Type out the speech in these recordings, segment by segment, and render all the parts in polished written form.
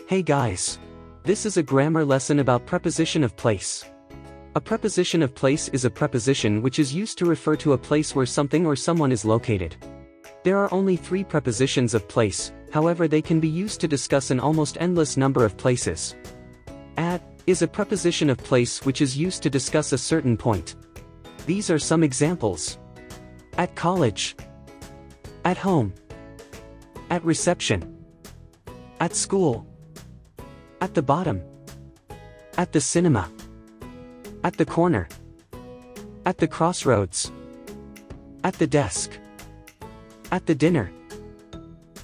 Hey guys! This is a grammar lesson about preposition of place. A preposition of place is a preposition which is used to refer to a place where something or someone is located. There are only 3 prepositions of place, however they can be used to discuss an almost endless number of places. At is a preposition of place which is used to discuss a certain point. These are some examples. At college. At home. At reception. At school. At the bottom. At the cinema. At the corner. At the crossroads. At the desk. At the dinner.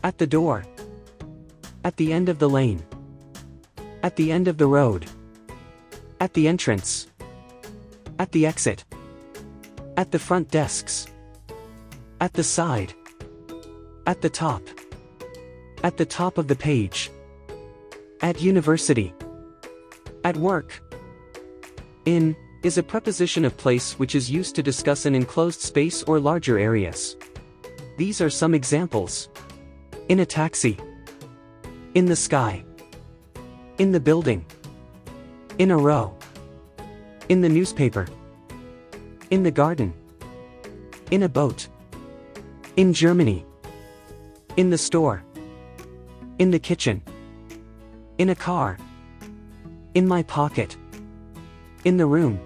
At the door. At the end of the lane. At the end of the road. At the entrance. At the exit. At the front desks. At the side. At the top. At the top of the page. At university. At work. In is a preposition of place which is used to discuss an enclosed space or larger areas. These are some examples. In a taxi. In the sky. In the building. In a row. In the newspaper. In the garden. In a boat. In Germany. In the store. In the kitchen. In a car. In my pocket. In the room.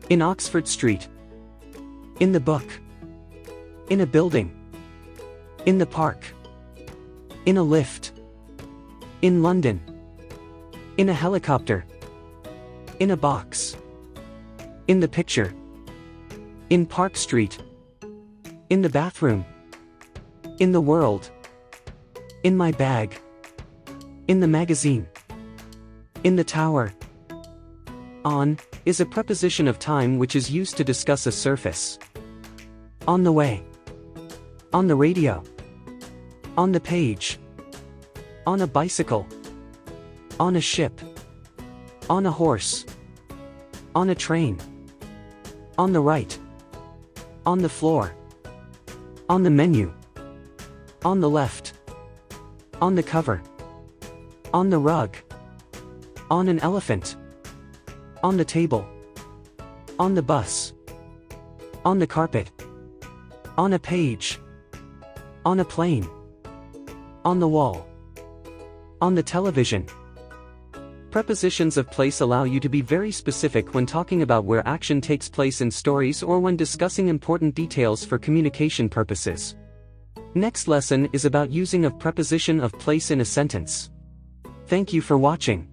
In Oxford Street. In the book. In a building. In the park. In a lift. In London. In a helicopter. In a box. In the picture. In Park Street. In the bathroom. In the world. In my bag. In the magazine. In the tower. On is a preposition of time which is used to discuss a surface. On the way. On the radio. On the page. On a bicycle. On a ship. On a horse. On a train. On the right. On the floor. On the menu. On the left. On the cover. On the rug. On an elephant. On the table. On the bus. On the carpet. On a page. On a plane. On the wall. On the television. Prepositions of place allow you to be very specific when talking about where action takes place in stories or when discussing important details for communication purposes. Next lesson is about using of preposition of place in a sentence. Thank you for watching.